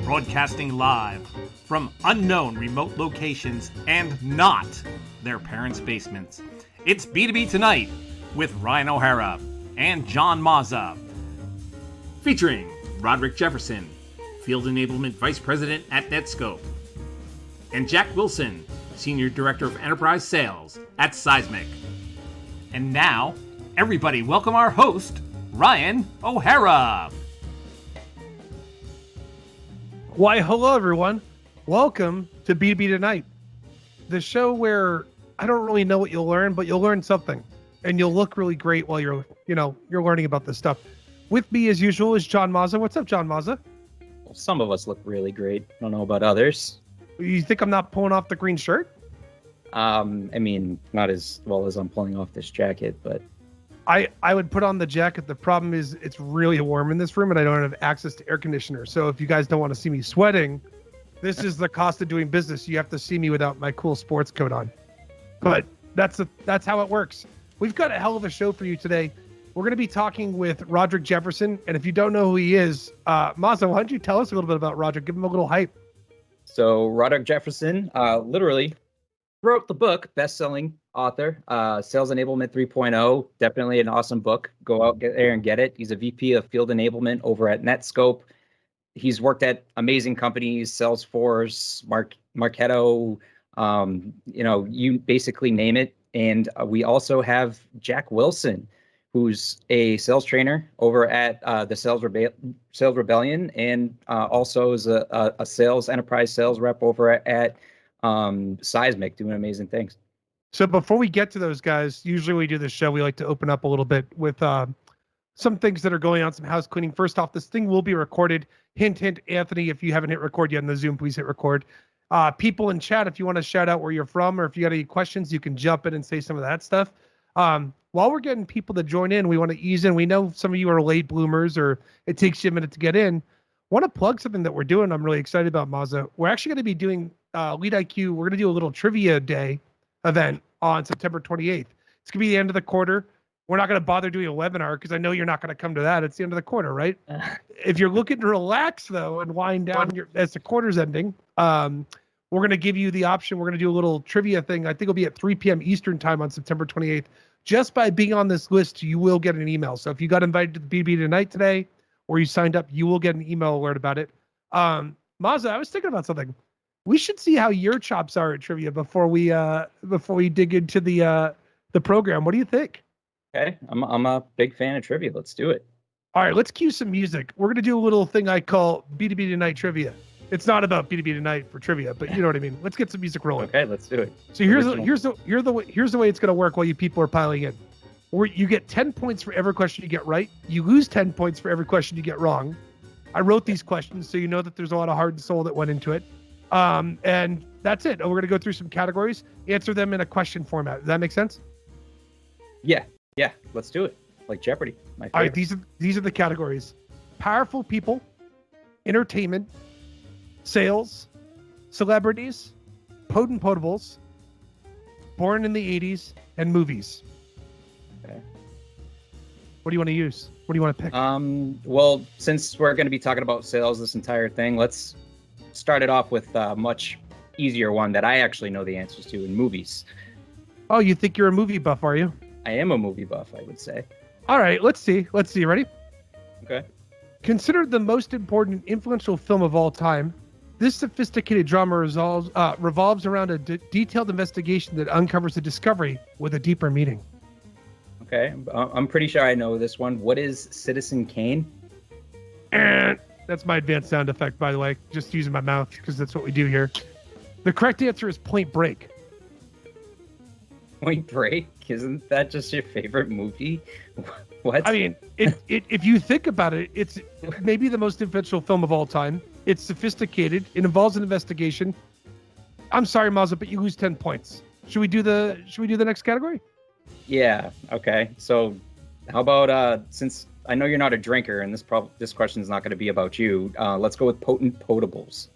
Broadcasting live from unknown remote locations and not their parents' basements. It's B2B Tonight with Ryan O'Hara and John Mazza. Featuring Roderick Jefferson, Field Enablement Vice President at Netskope, and Jack Wilson, Senior Director of Enterprise Sales at Seismic. And now, everybody welcome our host, Ryan O'Hara. Why, hello, everyone. Welcome to B2B Tonight, the show where I don't really know what you'll learn, but you'll learn something, and you'll look really great while you're learning about this stuff. With me, as usual, is John Mazza. What's up, John Mazza? Well, some of us look really great. I don't know about others. You think I'm not pulling off the green shirt? I mean, not as well as I'm pulling off this jacket, but I would put on the jacket. The problem is it's really warm in this room and I don't have access to air conditioner. So if you guys don't want to see me sweating, this is the cost of doing business. You have to see me without my cool sports coat on. But that's how it works. We've got a hell of a show for you today. We're going to be talking with Roderick Jefferson. And if you don't know who he is, Mazza, why don't you tell us a little bit about Roderick? Give him a little hype. So Roderick Jefferson literally wrote the book, best-selling author, Sales Enablement 3.0. Definitely an awesome book. Go out there and get it. He's a VP of Field Enablement over at Netskope. He's worked at amazing companies, Salesforce, Marketo, you basically name it. And we also have Jack Wilson, who's a sales trainer over at the Sales Rebellion, and also is a enterprise sales rep over at Seismic, doing amazing things. So before we get to those guys, usually when we do this show, we like to open up a little bit with some things that are going on, some house cleaning. First off, this thing will be recorded. Hint, hint, Anthony, if you haven't hit record yet in the Zoom, please hit record. People in chat, if you want to shout out where you're from or if you got any questions, you can jump in and say some of that stuff. While we're getting people to join in, we want to ease in. We know some of you are late bloomers or it takes you a minute to get in. Want to plug something that we're doing. I'm really excited about, Mazza. We're actually going to be doing LeadIQ. We're going to do a little trivia day event on September 28th. It's going to be the end of the quarter. We're not going to bother doing a webinar because I know you're not going to come to that. It's the end of the quarter, right? If you're looking to relax, though, and wind down as the quarter's ending, we're going to give you the option. We're going to do a little trivia thing. I think it'll be at 3 p.m. Eastern time on September 28th. Just by being on this list, you will get an email. So if you got invited to the BB Tonight today or you signed up, you will get an email alert about it. Mazza, I was thinking about something. We should see how your chops are at trivia before we dig into the program. What do you think? Okay, I'm a big fan of trivia. Let's do it. All right, let's cue some music. We're gonna do a little thing I call B2B Tonight trivia. It's not about B2B Tonight for trivia, but you know what I mean. Let's get some music rolling. Okay, let's do it. So here's the way it's gonna work while you people are piling in. You get 10 points for every question you get right. You lose 10 points for every question you get wrong. I wrote these questions so you know that there's a lot of heart and soul that went into it. And that's it. We're going to go through some categories, answer them in a question format. Does that make sense? Yeah, let's do it. Like Jeopardy. My favorite. All right, these are the categories. Powerful people, entertainment, sales, celebrities, potent potables, born in the 80s, and movies. Okay. What do you want to use? What do you want to pick? Well, since we're going to be talking about sales this entire thing, let's start it off with a much easier one that I actually know the answers to in movies. Oh, you think you're a movie buff, are you? I am a movie buff, I would say. All right, let's see. Ready? Okay. Considered the most important influential film of all time, this sophisticated drama revolves around a detailed investigation that uncovers a discovery with a deeper meaning. Okay, I'm pretty sure I know this one. What is Citizen Kane? That's my advanced sound effect, by the way. Just using my mouth because that's what we do here. The correct answer is Point Break. Point Break? Isn't that just your favorite movie? What? I mean, if you think about it, it's maybe the most influential film of all time. It's sophisticated. It involves an investigation. I'm sorry, Mazza, but you lose 10 points. Should we do the next category? Yeah. Okay. So, how about since I know you're not a drinker, and this question is not going to be about you. Let's go with potent potables.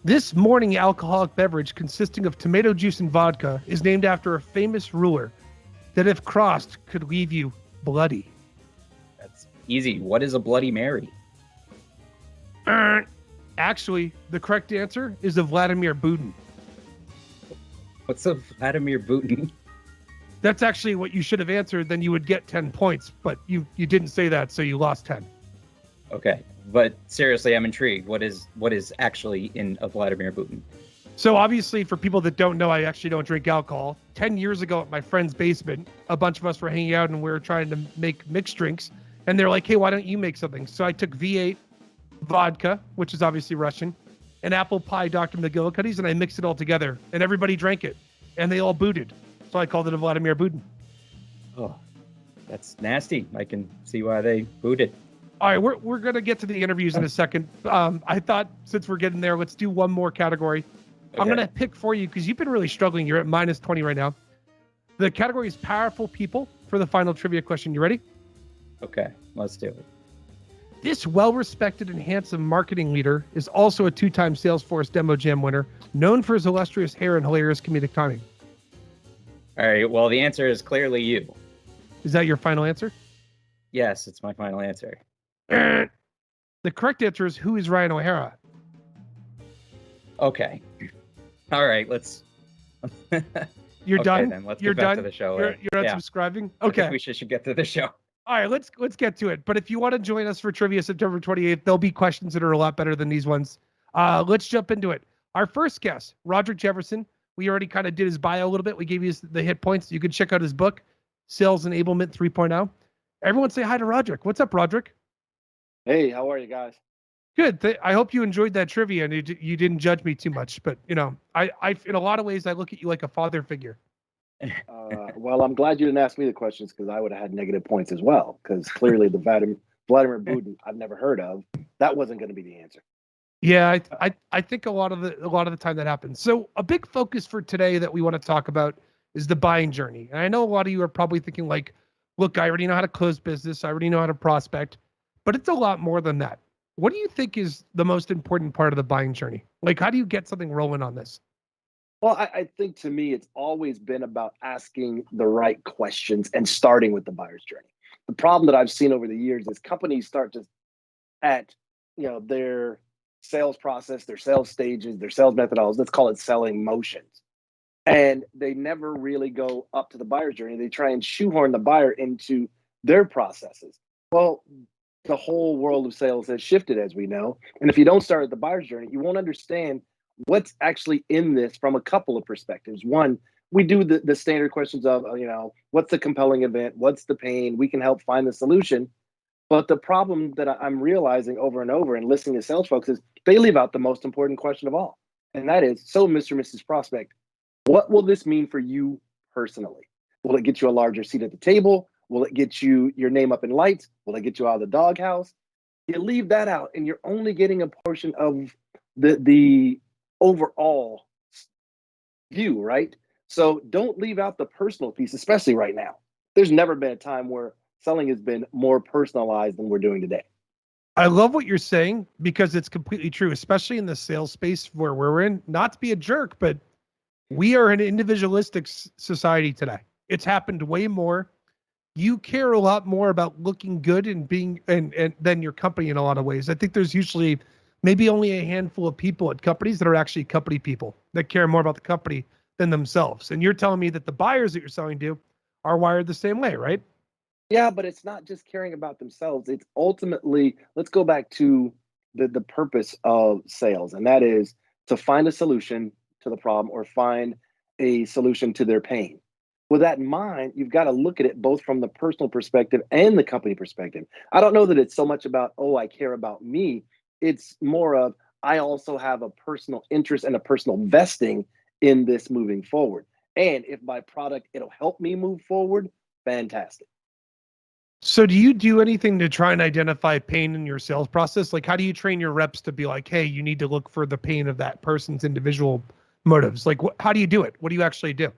This morning alcoholic beverage consisting of tomato juice and vodka is named after a famous ruler that, if crossed, could leave you bloody. That's easy. What is a Bloody Mary? Actually, the correct answer is a Vladimir Putin. What's a Vladimir Putin? That's actually what you should have answered. Then you would get 10 points, but you didn't say that, so you lost 10. Okay, but seriously, I'm intrigued. What is actually in a Vladimir Putin? So obviously, for people that don't know, I actually don't drink alcohol. 10 years ago at my friend's basement, a bunch of us were hanging out and we were trying to make mixed drinks. And they're like, hey, why don't you make something? So I took V8 vodka, which is obviously Russian, and apple pie Dr. McGillicuddy's, and I mixed it all together. And everybody drank it. And they all booted. So I called it a Vladimir Putin. Oh, that's nasty. I can see why they booted. All right, we're going to get to the interviews in a second. I thought since we're getting there, let's do one more category. Okay. I'm going to pick for you because you've been really struggling. You're at minus 20 right now. The category is powerful people for the final trivia question. You ready? Okay, let's do it. This well-respected and handsome marketing leader is also a 2-time Salesforce Demo Jam winner, known for his illustrious hair and hilarious comedic timing. All right, well, the answer is clearly you. Is that your final answer? Yes, it's my final answer. The correct answer is, who is Ryan O'Hara? Okay. All right, let's... You're done? Then. Let's You're get back done? to the show. You're unsubscribing? Okay. I think we should get to the show. All right, let's get to it. But if you want to join us for trivia September 28th, there'll be questions that are a lot better than these ones. Let's jump into it. Our first guest, Roderick Jefferson. We already kind of did his bio a little bit. We gave you the hit points. You can check out his book, Sales Enablement 3.0. Everyone say hi to Roderick. What's up, Roderick? Hey, how are you guys? Good. I hope you enjoyed that trivia and you didn't judge me too much. But, you know, I in a lot of ways, I look at you like a father figure. Well, I'm glad you didn't ask me the questions because I would have had negative points as well. Because clearly the Vladimir Putin I've never heard of, that wasn't going to be the answer. Yeah, I think a lot of the time that happens. So a big focus for today that we want to talk about is the buying journey. And I know a lot of you are probably thinking like, look, I already know how to close business. I already know how to prospect, but it's a lot more than that. What do you think is the most important part of the buying journey? Like, how do you get something rolling on this? Well, I think to me, it's always been about asking the right questions and starting with the buyer's journey. The problem that I've seen over the years is companies start just at, their sales process, their sales stages, their sales methodologies, let's call it selling motions. And they never really go up to the buyer's journey. They try and shoehorn the buyer into their processes. Well, the whole world of sales has shifted, as we know. And if you don't start at the buyer's journey, you won't understand what's actually in this from a couple of perspectives. One, we do the standard questions of, what's the compelling event? What's the pain? We can help find the solution. But the problem that I'm realizing over and over and listening to sales folks is they leave out the most important question of all. And that is, so Mr. and Mrs. Prospect, what will this mean for you personally? Will it get you a larger seat at the table? Will it get you your name up in lights? Will it get you out of the doghouse? You leave that out and you're only getting a portion of the overall view, right? So don't leave out the personal piece, especially right now. There's never been a time where selling has been more personalized than we're doing today. I love what you're saying because it's completely true, especially in the sales space where we're in. Not to be a jerk, but we are an individualistic society today. It's happened way more. You care a lot more about looking good and being and than your company in a lot of ways. I think there's usually maybe only a handful of people at companies that are actually company people that care more about the company than themselves. And you're telling me that the buyers that you're selling to are wired the same way, right? Yeah, but it's not just caring about themselves. It's ultimately, let's go back to the purpose of sales, and that is to find a solution to the problem or find a solution to their pain. With that in mind, you've got to look at it both from the personal perspective and the company perspective. I don't know that it's so much about, I care about me. It's more of, I also have a personal interest and a personal vesting in this moving forward. And if my product, it'll help me move forward, fantastic. So do you do anything to try and identify pain in your sales process? Like, how do you train your reps to be like, hey, you need to look for the pain of that person's individual motives? Like, how do you do it? What do you actually do?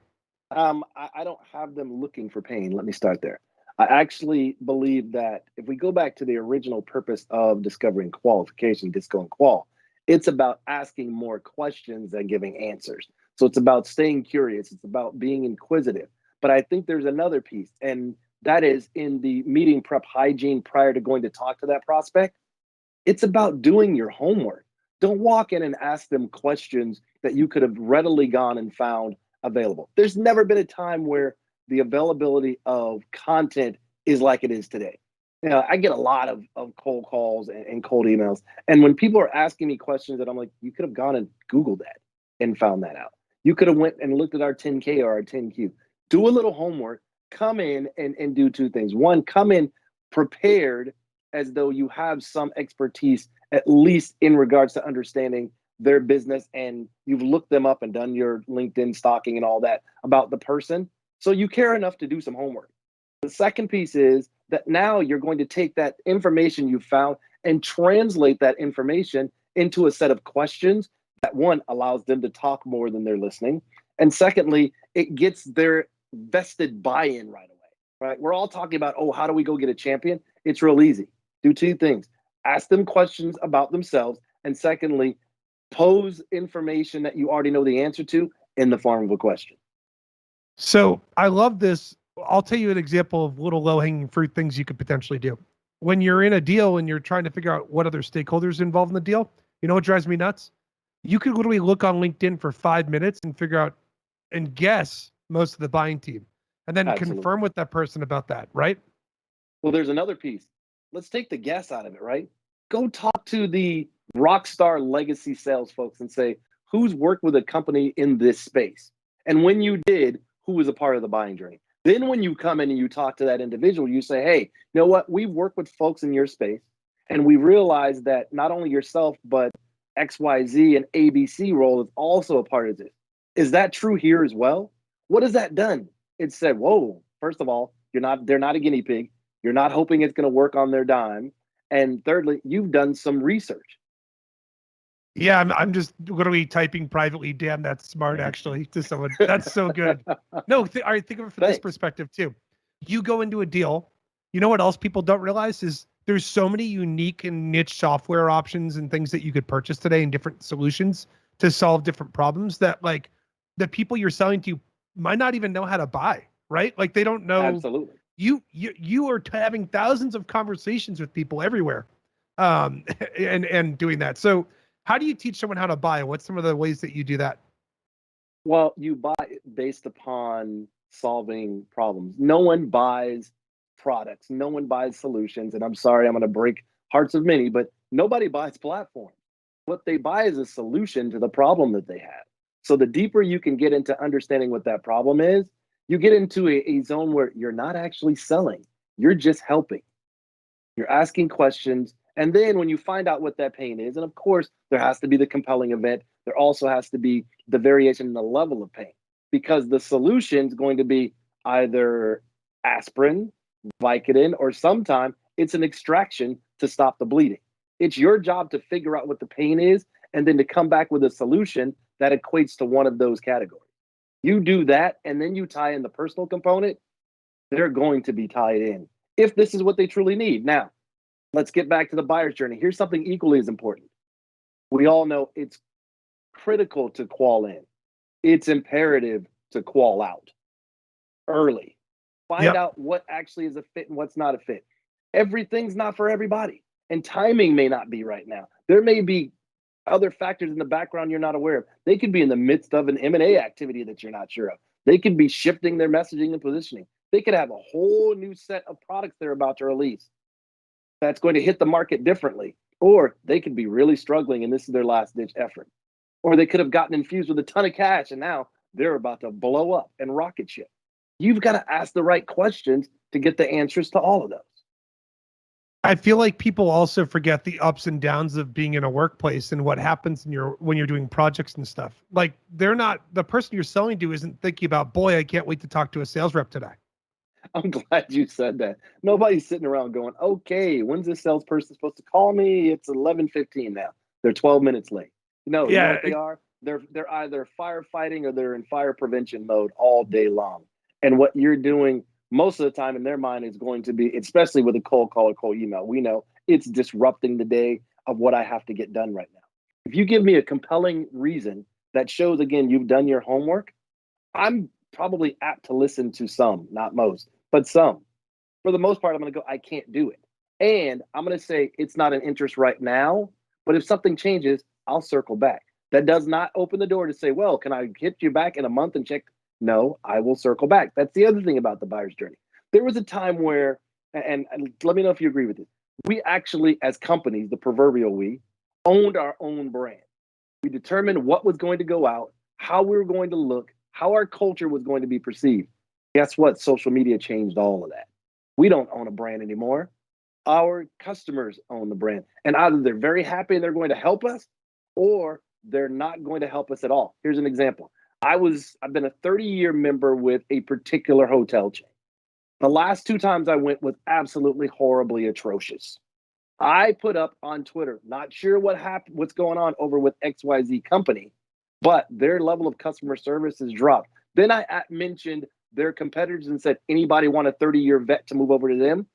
I don't have them looking for pain. Let me start there. I actually believe that if we go back to the original purpose of discovering qualification, Disco and Qual, it's about asking more questions than giving answers. So it's about staying curious. It's about being inquisitive. But I think there's another piece, and that is in the meeting prep hygiene prior to going to talk to that prospect. It's about doing your homework. Don't walk in and ask them questions that you could have readily gone and found available. There's never been a time where the availability of content is like it is today. I get a lot of cold calls and cold emails. And when people are asking me questions that I'm like, you could have gone and Googled that and found that out. You could have went and looked at our 10K or our 10Q. Do a little homework, come in and do two things. One, come in prepared as though you have some expertise, at least in regards to understanding their business, and you've looked them up and done your LinkedIn stalking and all that about the person. So you care enough to do some homework. The second piece is that now you're going to take that information you found and translate that information into a set of questions that, one, allows them to talk more than they're listening. And secondly, it gets their vested buy-in right away, right? We're all talking about, oh, how do we go get a champion? It's real easy. Do two things. Ask them questions about themselves. And secondly, pose information that you already know the answer to in the form of a question. So I love this. I'll tell you an example of little low-hanging fruit things you could potentially do. When you're in a deal and you're trying to figure out what other stakeholders involved in the deal, you know what drives me nuts? You could literally look on LinkedIn for 5 minutes and figure out and guess most of the buying team, and then Absolutely. confirm with that person about that, right? Well, there's another piece. Let's take the guess out of it, right? Go talk to the rock star legacy sales folks and say, who's worked with a company in this space? And when you did, who was a part of the buying journey? Then when you come in and you talk to that individual, you say, hey, you know what? We've worked with folks in your space, and we realize that not only yourself, but XYZ and ABC role is also a part of this. Is that true here as well? What has that done? It said, whoa, first of all, they're not a guinea pig. You're not hoping it's going to work on their dime. And thirdly, you've done some research. Yeah, I'm just literally typing privately. Damn, that's smart, actually, to someone. That's so good. No, all right, think of it from this perspective too. You go into a deal. You know what else people don't realize is there's so many unique and niche software options and things that you could purchase today and different solutions to solve different problems that, like, the people you're selling to might not even know how to buy, right? Like, they don't know. Absolutely. You are having thousands of conversations with people everywhere, and doing that. So how do you teach someone how to buy? What's some of the ways that you do that? Well, you buy based upon solving problems. No one buys products. No one buys solutions. And I'm sorry, I'm going to break hearts of many, but nobody buys platforms. What they buy is a solution to the problem that they have. So the deeper you can get into understanding what that problem is, you get into a zone where you're not actually selling. You're just helping. You're asking questions. And then when you find out what that pain is, and of course, there has to be the compelling event, there also has to be the variation in the level of pain, because the solution is going to be either aspirin, Vicodin, or sometimes it's an extraction to stop the bleeding. It's your job to figure out what the pain is and then to come back with a solution that equates to one of those categories. You do that, and then you tie in the personal component, they're going to be tied in if this is what they truly need. Now, let's get back to the buyer's journey. Here's something equally as important. We all know it's critical to qual in. It's imperative to qual out early. Find out what actually is a fit and what's not a fit. Everything's not for everybody, and timing may not be right now. There may be other factors in the background you're not aware of. They could be in the midst of an M&A activity that you're not sure of. They could be shifting their messaging and positioning. They could have a whole new set of products they're about to release that's going to hit the market differently. Or they could be really struggling and this is their last ditch effort. Or they could have gotten infused with a ton of cash and now they're about to blow up and rocket ship. You've got to ask the right questions to get the answers to all of those. I feel like people also forget the ups and downs of being in a workplace and what happens when you're doing projects and stuff. Like, the person you're selling to isn't thinking about, boy, I can't wait to talk to a sales rep today. I'm glad you said that. Nobody's sitting around going, okay, when's this salesperson supposed to call me? It's 11:15 now. They're 12 minutes late. No, you know what they are? They're either firefighting or they're in fire prevention mode all day long. And what you're doing most of the time in their mind is going to be, especially with a cold call or cold email, we know it's disrupting the day of what I have to get done right now. If you give me a compelling reason that shows, again, you've done your homework, I'm probably apt to listen to some, not most, but some. For the most part, I'm going to go, I can't do it. And I'm going to say it's not an interest right now, but if something changes, I'll circle back. That does not open the door to say, well, can I hit you back in a month and check? No, I will circle back. That's the other thing about the buyer's journey. There was a time where, and let me know if you agree with this, we actually, as companies, the proverbial we, owned our own brand. We determined what was going to go out, how we were going to look, how our culture was going to be perceived. Guess what? Social media changed all of that. We don't own a brand anymore. Our customers own the brand. And either they're very happy and they're going to help us, or they're not going to help us at all. Here's an example. I've been a 30-year member with a particular hotel chain. The last 2 times I went was absolutely horribly atrocious. I put up on Twitter, not sure what's going on over with XYZ company, but their level of customer service has dropped. Then I mentioned their competitors and said, anybody want a 30-year vet to move over to them?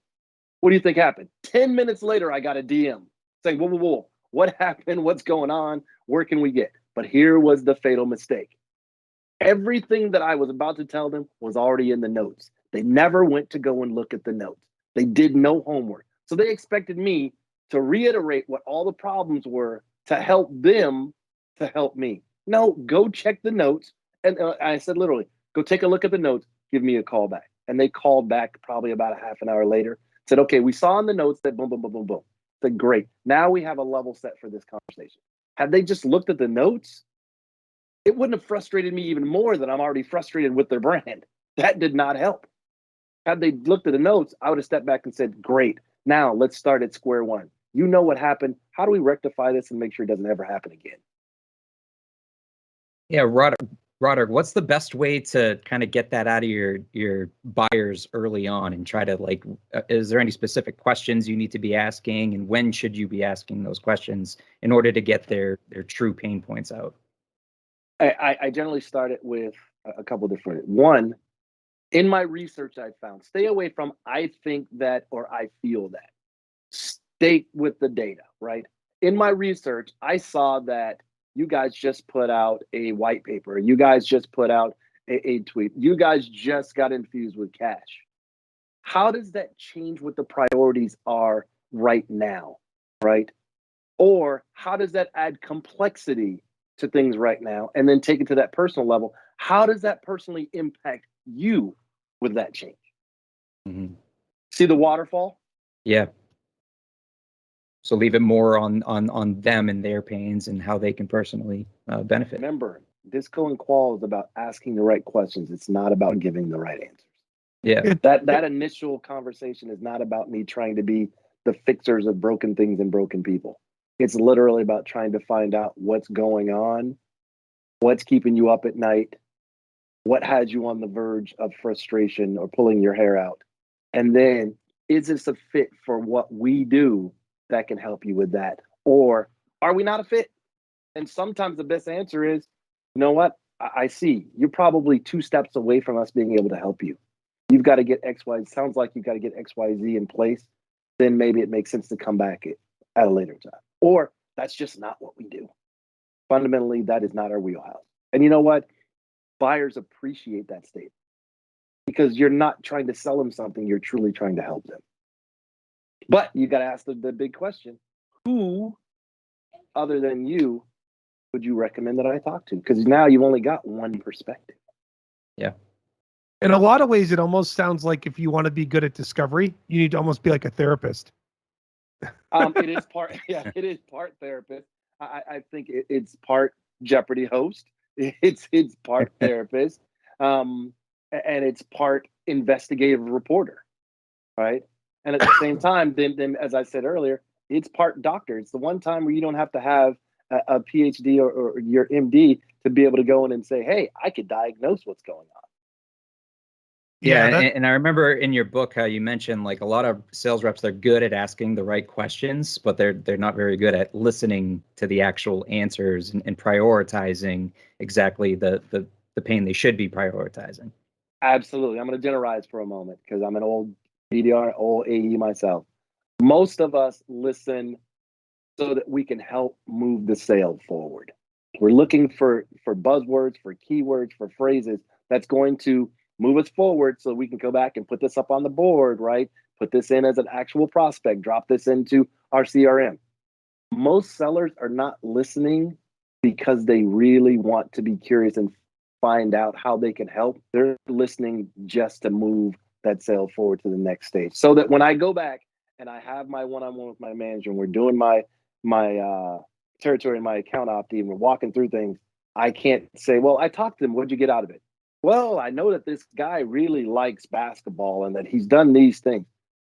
What do you think happened? 10 minutes later, I got a DM saying, whoa, what happened? What's going on? Where can we get? But here was the fatal mistake. Everything that I was about to tell them was already in the notes. They never went to go and look at the notes. They did no homework. So they expected me to reiterate what all the problems were to help them to help me. No, go check the notes. And I said, literally, go take a look at the notes, give me a call back. And they called back probably about a half an hour later, said, okay, we saw in the notes that boom, boom, boom, boom, boom. I said, great. Now we have a level set for this conversation. Had they just looked at the notes, it wouldn't have frustrated me even more than I'm already frustrated with their brand. That did not help. Had they looked at the notes, I would have stepped back and said, great, now let's start at square one. You know what happened. How do we rectify this and make sure it doesn't ever happen again? Yeah, Roderick, what's the best way to kind of get that out of your buyers early on and try to is there any specific questions you need to be asking, and when should you be asking those questions in order to get their true pain points out? I generally start it with a couple different. One, in my research, I found stay away from I think that or I feel that. Stay with the data, right? In my research, I saw that you guys just put out a white paper. You guys just put out a tweet. You guys just got infused with cash. How does that change what the priorities are right now, right? Or how does that add complexity to things right now? And then take it to that personal level. How does that personally impact you with that change? Mm-hmm. See the waterfall? Yeah. So leave it more on them and their pains and how they can personally benefit. Remember, Disco and Qual is about asking the right questions. It's not about giving the right answers. Yeah. That initial conversation is not about me trying to be the fixers of broken things and broken people. It's literally about trying to find out what's going on, what's keeping you up at night, what has you on the verge of frustration or pulling your hair out. And then, is this a fit for what we do that can help you with that? Or are we not a fit? And sometimes the best answer is, you know what? I see. You're probably 2 steps away from us being able to help you. You've got to get X, Y. Sounds like you've got to get X, Y, Z in place. Then maybe it makes sense to come back at a later time. Or that's just not what we do. Fundamentally, that is not our wheelhouse. And you know what? Buyers appreciate that statement because you're not trying to sell them something. You're truly trying to help them. But you got to ask the big question: who, other than you, would you recommend that I talk to? Because now you've only got one perspective. Yeah. In a lot of ways, it almost sounds like if you want to be good at discovery, you need to almost be like a therapist. It is part, yeah, it is part therapist. I think it's part Jeopardy host. It's part therapist, and it's part investigative reporter, right? And at the same time, then as I said earlier, it's part doctor. It's the one time where you don't have to have a PhD or your MD to be able to go in and say, hey, I could diagnose what's going on. Yeah, and I remember in your book how you mentioned a lot of sales reps, they're good at asking the right questions, but they're not very good at listening to the actual answers and prioritizing exactly the pain they should be prioritizing. Absolutely. I'm going to generalize for a moment because I'm an old BDR, old AE myself. Most of us listen so that we can help move the sale forward. We're looking for buzzwords, for keywords, for phrases that's going to move us forward so we can go back and put this up on the board, right? put this in as an actual prospect, drop this into our CRM. Most sellers are not listening because they really want to be curious and find out how they can help. They're listening just to move that sale forward to the next stage. So that when I go back and I have my one-on-one with my manager and we're doing my territory and my account opt and we're walking through things, I can't say, well, I talked to him. What'd you get out of it? Well, I know that this guy really likes basketball and that he's done these things.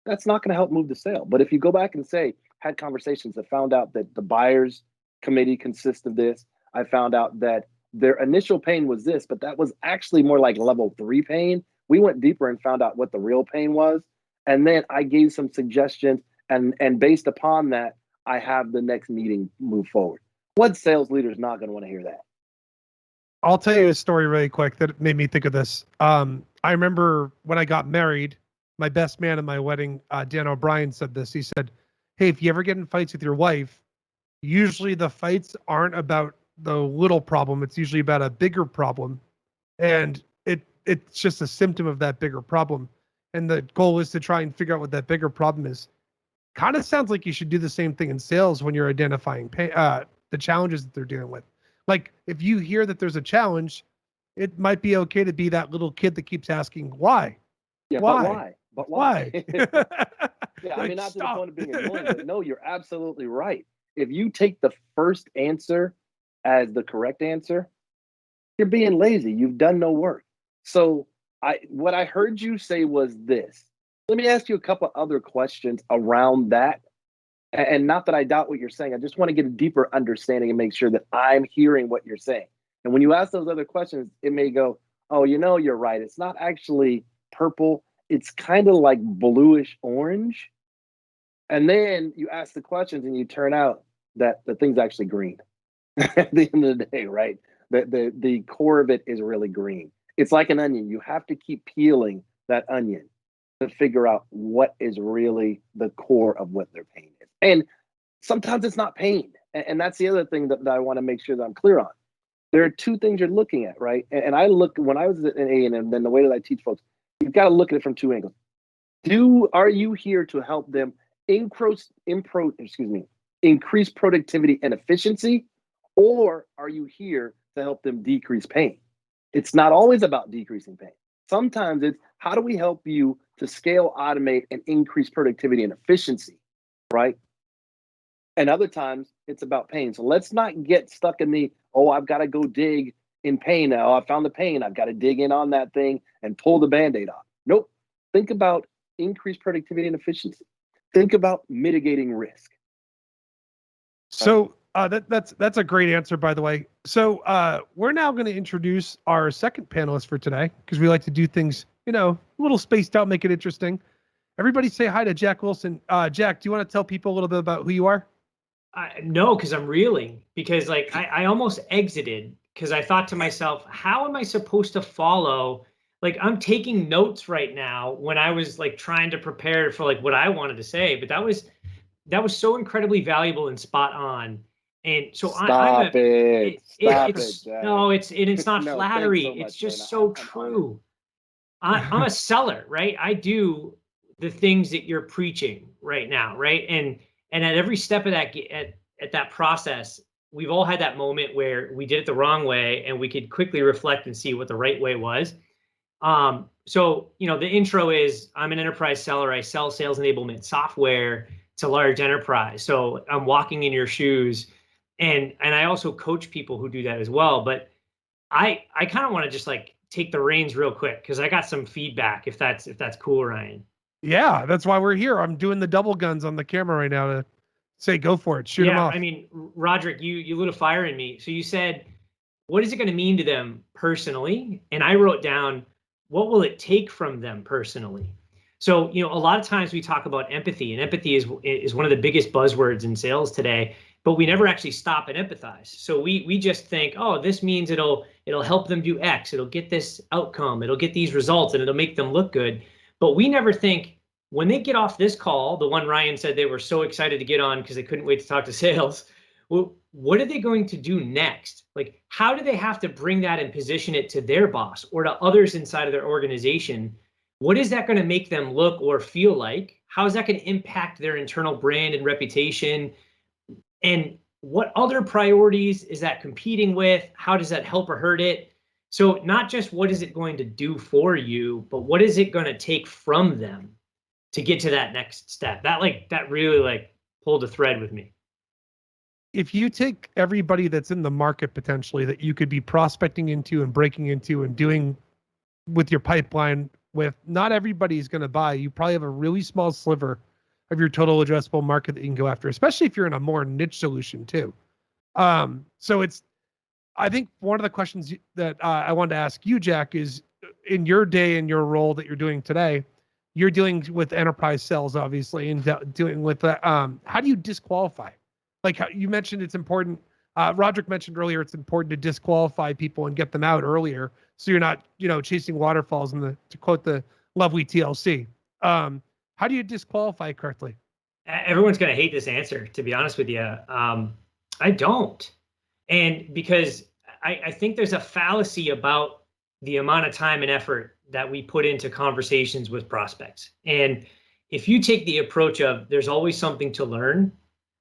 That's not going to help move the sale. But if you go back and say, had conversations that found out that the buyer's committee consists of this, I found out that their initial pain was this, but that was actually more like level 3 pain. We went deeper and found out what the real pain was. And then I gave some suggestions, and based upon that, I have the next meeting move forward. What sales leader is not going to want to hear that? I'll tell you a story really quick that made me think of this. I remember when I got married, my best man at my wedding, Dan O'Brien, said this. He said, hey, if you ever get in fights with your wife, usually the fights aren't about the little problem. It's usually about a bigger problem. And it's just a symptom of that bigger problem. And the goal is to try and figure out what that bigger problem is. Kind of sounds like you should do the same thing in sales when you're identifying the challenges that they're dealing with. Like if you hear that there's a challenge, it might be okay to be that little kid that keeps asking why. Yeah, why? But why? Yeah, I mean, not to the point of being annoying, but no, you're absolutely right. If you take the first answer as the correct answer, you're being lazy. You've done no work. So what I heard you say was this. Let me ask you a couple other questions around that. And not that I doubt what you're saying. I just want to get a deeper understanding and make sure that I'm hearing what you're saying. And when you ask those other questions, it may go, oh, you're right. It's not actually purple. It's kind of like bluish orange. And then you ask the questions and you turn out that the thing's actually green at the end of the day, right? The core of it is really green. It's like an onion. You have to keep peeling that onion to figure out what is really the core of what their pain is. And sometimes it's not pain. And that's the other thing that I want to make sure that I'm clear on. There are two things you're looking at, right? And I look, when I was in A&M, then the way that I teach folks, you've got to look at it from two angles. Are you here to help them increase productivity and efficiency, or are you here to help them decrease pain? It's not always about decreasing pain. Sometimes it's how do we help you to scale, automate, and increase productivity and efficiency, right? And other times it's about pain. So let's not get stuck in the, I've got to go dig in pain now. I found the pain. I've got to dig in on that thing and pull the Band-Aid off. Nope. Think about increased productivity and efficiency. Think about mitigating risk. So that's a great answer, by the way. So we're now going to introduce our second panelist for today because we like to do things, a little spaced out, make it interesting. Everybody say hi to Jack Wilson. Jack, do you want to tell people a little bit about who you are? No, because I'm reeling. Because I almost exited because I thought to myself, how am I supposed to follow? Like I'm taking notes right now when I was like trying to prepare for like what I wanted to say, but that was so incredibly valuable and spot on. And so Stop it. No, it's not No, flattery. thanks so much, it's just man. so I'm true. I'm a seller, right? I do the things that you're preaching right now, right? And at every step of that at that process, we've all had that moment where we did it the wrong way, and we could quickly reflect and see what the right way was. So the intro is I'm an enterprise seller. I sell sales enablement software to large enterprise. So I'm walking in your shoes, and I also coach people who do that as well. But I kind of want to just like take the reins real quick because I got some feedback if that's cool, Ryan. Yeah, that's why we're here. I'm doing the double guns on the camera right now to say go for it. Shoot them off. I mean, Roderick, you lit a fire in me. So you said, what is it going to mean to them personally? And I wrote down, what will it take from them personally? So, a lot of times we talk about empathy, and empathy is one of the biggest buzzwords in sales today, but we never actually stop and empathize. So we just think, this means it'll help them do X, it'll get this outcome, it'll get these results, and it'll make them look good. But we never think when they get off this call, the one Ryan said they were so excited to get on because they couldn't wait to talk to sales. Well, what are they going to do next? Like, how do they have to bring that and position it to their boss or to others inside of their organization? What is that going to make them look or feel like? how is that going to impact their internal brand and reputation? And what other priorities is that competing with? How does that help or hurt it? So not just what is it going to do for you, but what is it going to take from them to get to that next step? That really pulled a thread with me. If you take everybody that's in the market potentially that you could be prospecting into and breaking into and doing with your pipeline with, not everybody's going to buy. You probably have a really small sliver of your total addressable market that you can go after, especially if you're in a more niche solution too. So I think one of the questions that I wanted to ask you, Jack, is in your day, in your role that you're doing today, you're dealing with enterprise sales, obviously, and dealing with how do you disqualify? Like how you mentioned, it's important. Roderick mentioned earlier, it's important to disqualify people and get them out earlier, so you're not, chasing waterfalls. To quote the lovely TLC, how do you disqualify correctly? Everyone's going to hate this answer, to be honest with you. I don't, and because I think there's a fallacy about the amount of time and effort that we put into conversations with prospects. And if you take the approach of there's always something to learn,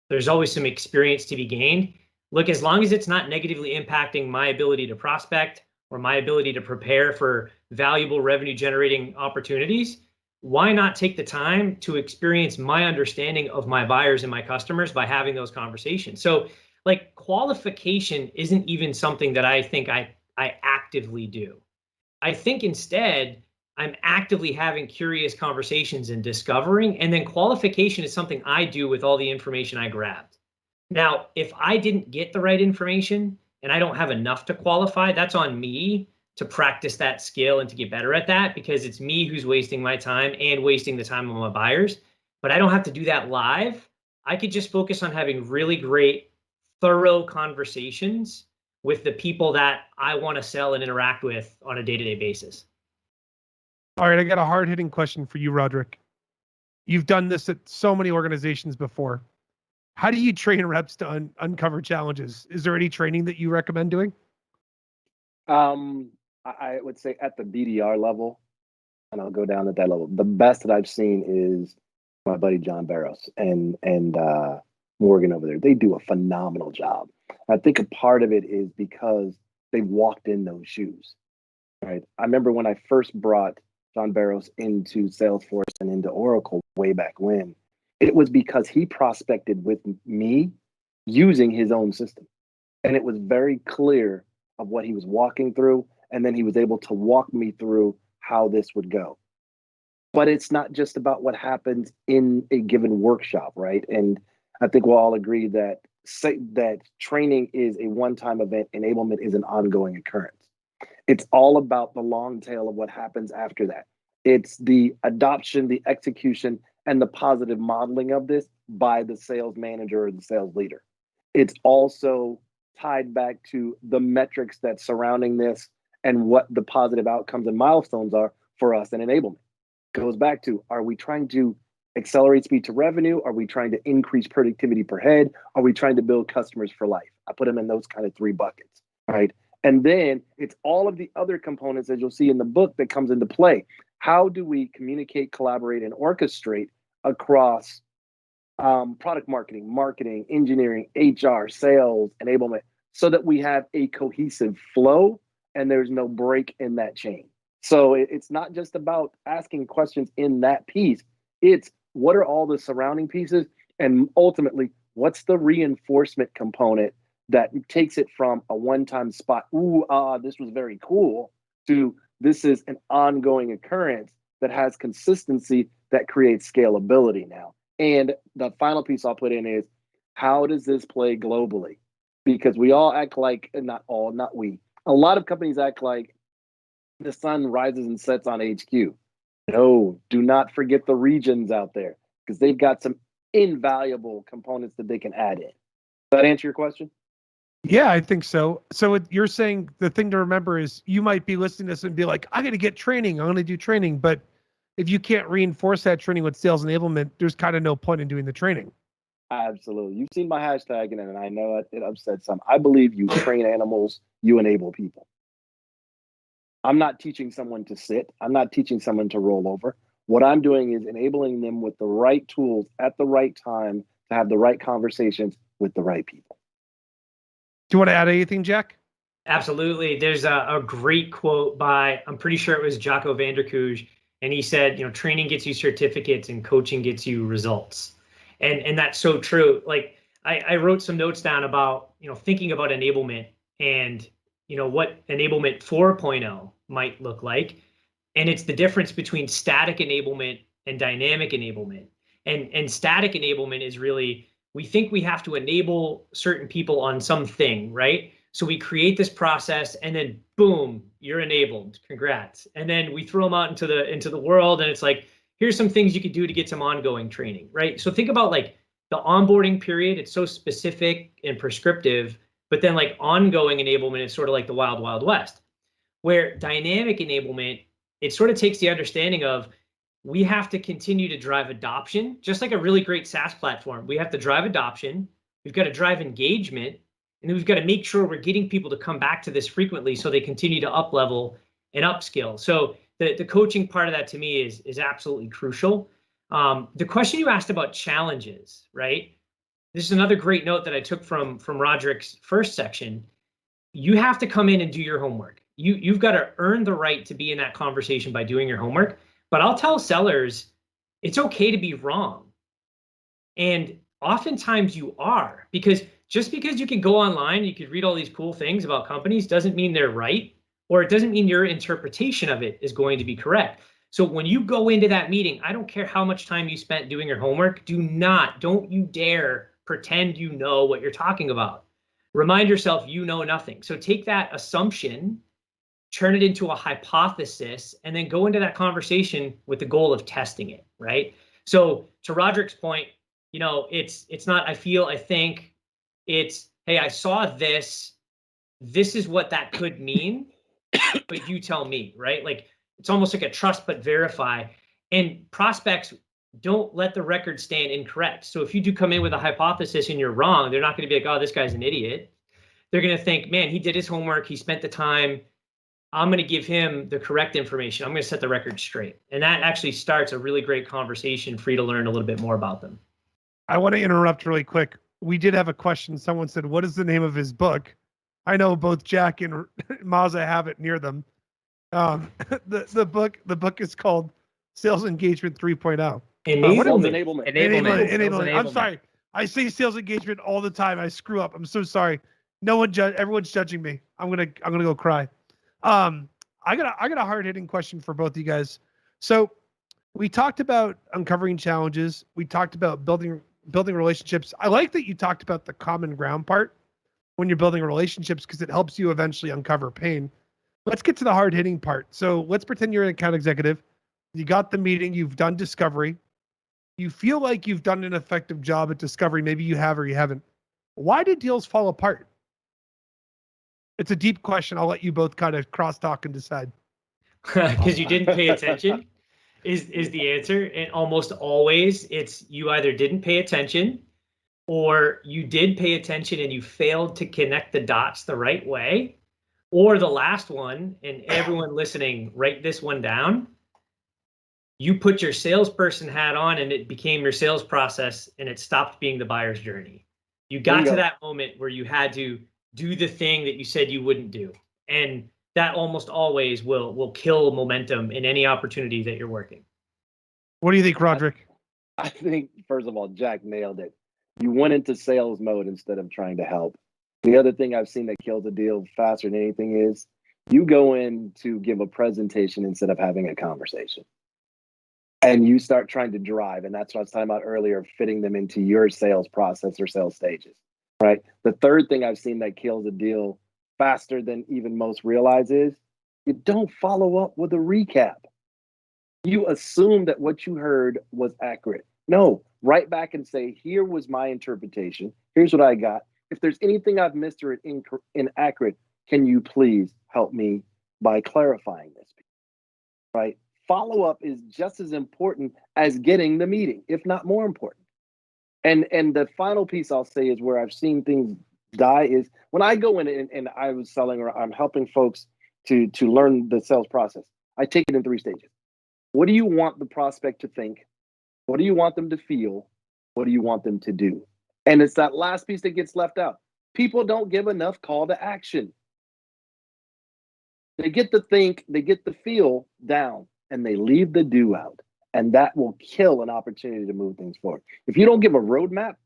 there's always some experience to be gained. Look, as long as it's not negatively impacting my ability to prospect or my ability to prepare for valuable revenue generating opportunities, why not take the time to experience my understanding of my buyers and my customers by having those conversations? So qualification isn't even something that I think I actively do. I think instead, I'm actively having curious conversations and discovering, and then qualification is something I do with all the information I grabbed. Now, if I didn't get the right information and I don't have enough to qualify, that's on me to practice that skill and to get better at that, because it's me who's wasting my time and wasting the time of my buyers. But I don't have to do that live. I could just focus on having really great, thorough conversations with the people that I want to sell and interact with on a day-to-day basis. All right, I got a hard-hitting question for you, Roderick. You've done this at so many organizations before. How do you train reps to uncover challenges? Is there any training that you recommend doing? I would say at the BDR level, and I'll go down at that level. The best that I've seen is my buddy John Barros and Morgan over there. They do a phenomenal job. I think a part of it is because they walked in those shoes, right? I remember when I first brought John Barros into Salesforce and into Oracle way back when, it was because he prospected with me using his own system. And it was very clear of what he was walking through. And then he was able to walk me through how this would go. But it's not just about what happens in a given workshop, right? And I think we'll all agree that training is a one-time event, enablement is an ongoing occurrence. It's all about the long tail of what happens after that. It's the adoption, the execution, and the positive modeling of this by the sales manager or the sales leader. It's also tied back to the metrics that's surrounding this and what the positive outcomes and milestones are for us in enablement. Goes back to, are we trying to accelerate speed to revenue? Are we trying to increase productivity per head? Are we trying to build customers for life? I put them in those kind of three buckets, right? And then it's all of the other components, as you'll see in the book, that comes into play. How do we communicate, collaborate, and orchestrate across product marketing, engineering, HR, sales, enablement, so that we have a cohesive flow and there's no break in that chain? So it's not just about asking questions in that piece. It's what are all the surrounding pieces? And ultimately, what's the reinforcement component that takes it from a one-time spot, this was very cool, to this is an ongoing occurrence that has consistency that creates scalability now. And the final piece I'll put in is, how does this play globally? Because we all act like, not we, a lot of companies act like the sun rises and sets on HQ. No, do not forget the regions out there, because they've got some invaluable components that they can add in. Does that answer your question? Yeah, I think so. So you're saying the thing to remember is you might be listening to this and be like, I got to get training. I'm going to do training. But if you can't reinforce that training with sales enablement, there's kind of no point in doing the training. Absolutely. You've seen my hashtag, and I know it upsets some. I believe you train animals, you enable people. I'm not teaching someone to sit. I'm not teaching someone to roll over. What I'm doing is enabling them with the right tools at the right time to have the right conversations with the right people. Do you want to add anything, Jack? Absolutely. There's a great quote by, I'm pretty sure it was Jocko van der Kuij, and he said, training gets you certificates and coaching gets you results. And that's so true. Like I wrote some notes down about, thinking about enablement and, what enablement 4.0 might look like. And it's the difference between static enablement and dynamic enablement. And static enablement is really, we think we have to enable certain people on something, right? So we create this process and then boom, you're enabled. Congrats. And then we throw them out into the world and it's like, here's some things you could do to get some ongoing training, right? So think about like the onboarding period. It's so specific and prescriptive, but then like ongoing enablement is sort of like the wild, wild west. Where dynamic enablement, it sort of takes the understanding of we have to continue to drive adoption, just like a really great SaaS platform. We have to drive adoption. We've got to drive engagement. And then we've got to make sure we're getting people to come back to this frequently so they continue to up level and upskill. So the coaching part of that to me is absolutely crucial. The question you asked about challenges, right? This is another great note that I took from Roderick's first section. You have to come in and do your homework. You've got to earn the right to be in that conversation by doing your homework. But I'll tell sellers, it's okay to be wrong. And oftentimes you are, because just because you can go online, you could read all these cool things about companies doesn't mean they're right, or it doesn't mean your interpretation of it is going to be correct. So when you go into that meeting, I don't care how much time you spent doing your homework, don't you dare pretend you know what you're talking about. Remind yourself you know nothing. So take that assumption, turn it into a hypothesis, and then go into that conversation with the goal of testing it, right? So to Roderick's point, it's not I feel, I think, it's, hey, I saw this is what that could mean, but you tell me, right? Like it's almost like a trust but verify. And prospects don't let the record stand incorrect. So if you do come in with a hypothesis and you're wrong, they're not going to be like, oh, this guy's an idiot. They're going to think, man, he did his homework, he spent the time. I'm going to give him the correct information. I'm going to set the record straight. And that actually starts a really great conversation for you to learn a little bit more about them. I want to interrupt really quick. We did have a question. Someone said, what is the name of his book? I know both Jack and Mazza have it near them. The book is called Sales Engagement 3.0. Enablement. I'm sorry. I say sales engagement all the time. I screw up. I'm so sorry. Everyone's judging me. I'm gonna go cry. I got a hard-hitting question for both of you guys. So we talked about uncovering challenges. We talked about building relationships. I like that you talked about the common ground part when you're building relationships because it helps you eventually uncover pain. Let's get to the hard-hitting part. So let's pretend you're an account executive. You got the meeting. You've done discovery. You feel like you've done an effective job at discovery. Maybe you have or you haven't. Why did deals fall apart? It's a deep question. I'll let you both kind of crosstalk and decide. Because you didn't pay attention is the answer. And almost always it's you either didn't pay attention or you did pay attention and you failed to connect the dots the right way. Or the last one, and everyone listening, write this one down. You put your salesperson hat on and it became your sales process and it stopped being the buyer's journey. You got to that moment where you had to do the thing that you said you wouldn't do. And that almost always will kill momentum in any opportunity that you're working. What do you think, Roderick? I think, first of all, Jack nailed it. You went into sales mode instead of trying to help. The other thing I've seen that kills a deal faster than anything is you go in to give a presentation instead of having a conversation. And you start trying to drive. And that's what I was talking about earlier, fitting them into your sales process or sales stages, right? The third thing I've seen that kills a deal faster than even most realize is you don't follow up with a recap. You assume that what you heard was accurate. No, write back and say, here was my interpretation. Here's what I got. If there's anything I've missed or inaccurate, can you please help me by clarifying this? Right? Follow-up is just as important as getting the meeting, if not more important. And the final piece I'll say is where I've seen things die is when I go in and I was selling or I'm helping folks to learn the sales process. I take it in 3 stages. What do you want the prospect to think? What do you want them to feel? What do you want them to do? And it's that last piece that gets left out. People don't give enough call to action. They get the think, they get the feel down, and they leave the do out. And that will kill an opportunity to move things forward. If you don't give a roadmap,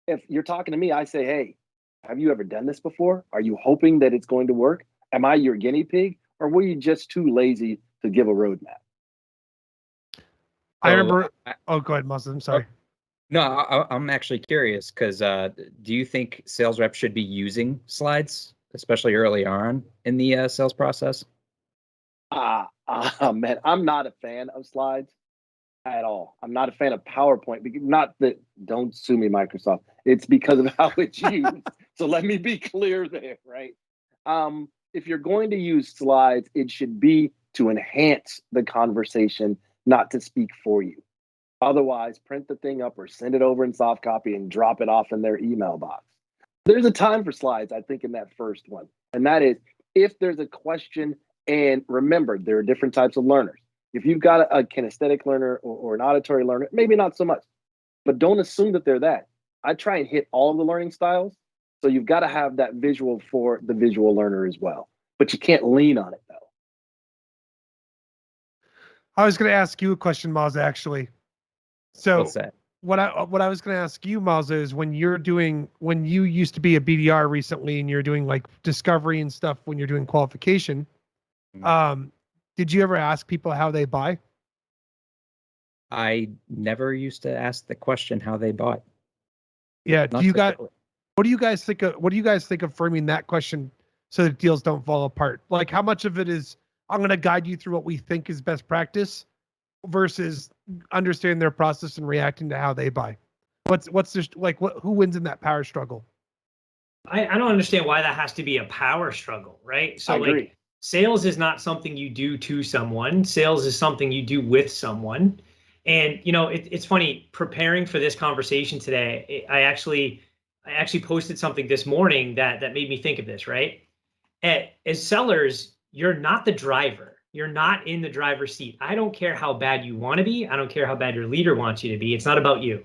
if you're talking to me, I say, hey, have you ever done this before? Are you hoping that it's going to work? Am I your guinea pig? Or were you just too lazy to give a roadmap? I remember. Oh, go ahead, Mazda. I'm sorry. No, I'm actually curious because do you think sales reps should be using slides, especially early on in the sales process? Man, I'm not a fan of slides at all. I'm not a fan of PowerPoint. Not that, don't sue me, Microsoft. It's because of how it's used. So let me be clear there, right? If you're going to use slides, it should be to enhance the conversation, not to speak for you. Otherwise, print the thing up or send it over in soft copy and drop it off in their email box. There's a time for slides, I think, in that first one. And that is if there's a question, and remember, there are different types of learners. If you've got a kinesthetic learner or an auditory learner, maybe not so much, but don't assume that they're that. I try and hit all of the learning styles. So you've got to have that visual for the visual learner as well, but you can't lean on it though. I was going to ask you a question, Mazda, actually. So What's that? What I was going to ask you, Mazda, is when you used to be a BDR recently and you're doing like discovery and stuff when you're doing qualification, did you ever ask people how they buy? I never used to ask the question how they bought. Yeah. What do you guys think of framing that question so that deals don't fall apart? Like how much of it is I'm going to guide you through what we think is best practice versus understanding their process and reacting to how they buy? What's just like who wins in that power struggle? I don't understand why that has to be a power struggle, right? So like sales is not something you do to someone. Sales is something you do with someone. And you know, it's funny, preparing for this conversation today, I actually posted something this morning that made me think of this, right? As sellers, you're not the driver. You're not in the driver's seat. I don't care how bad you want to be. I don't care how bad your leader wants you to be. It's not about you.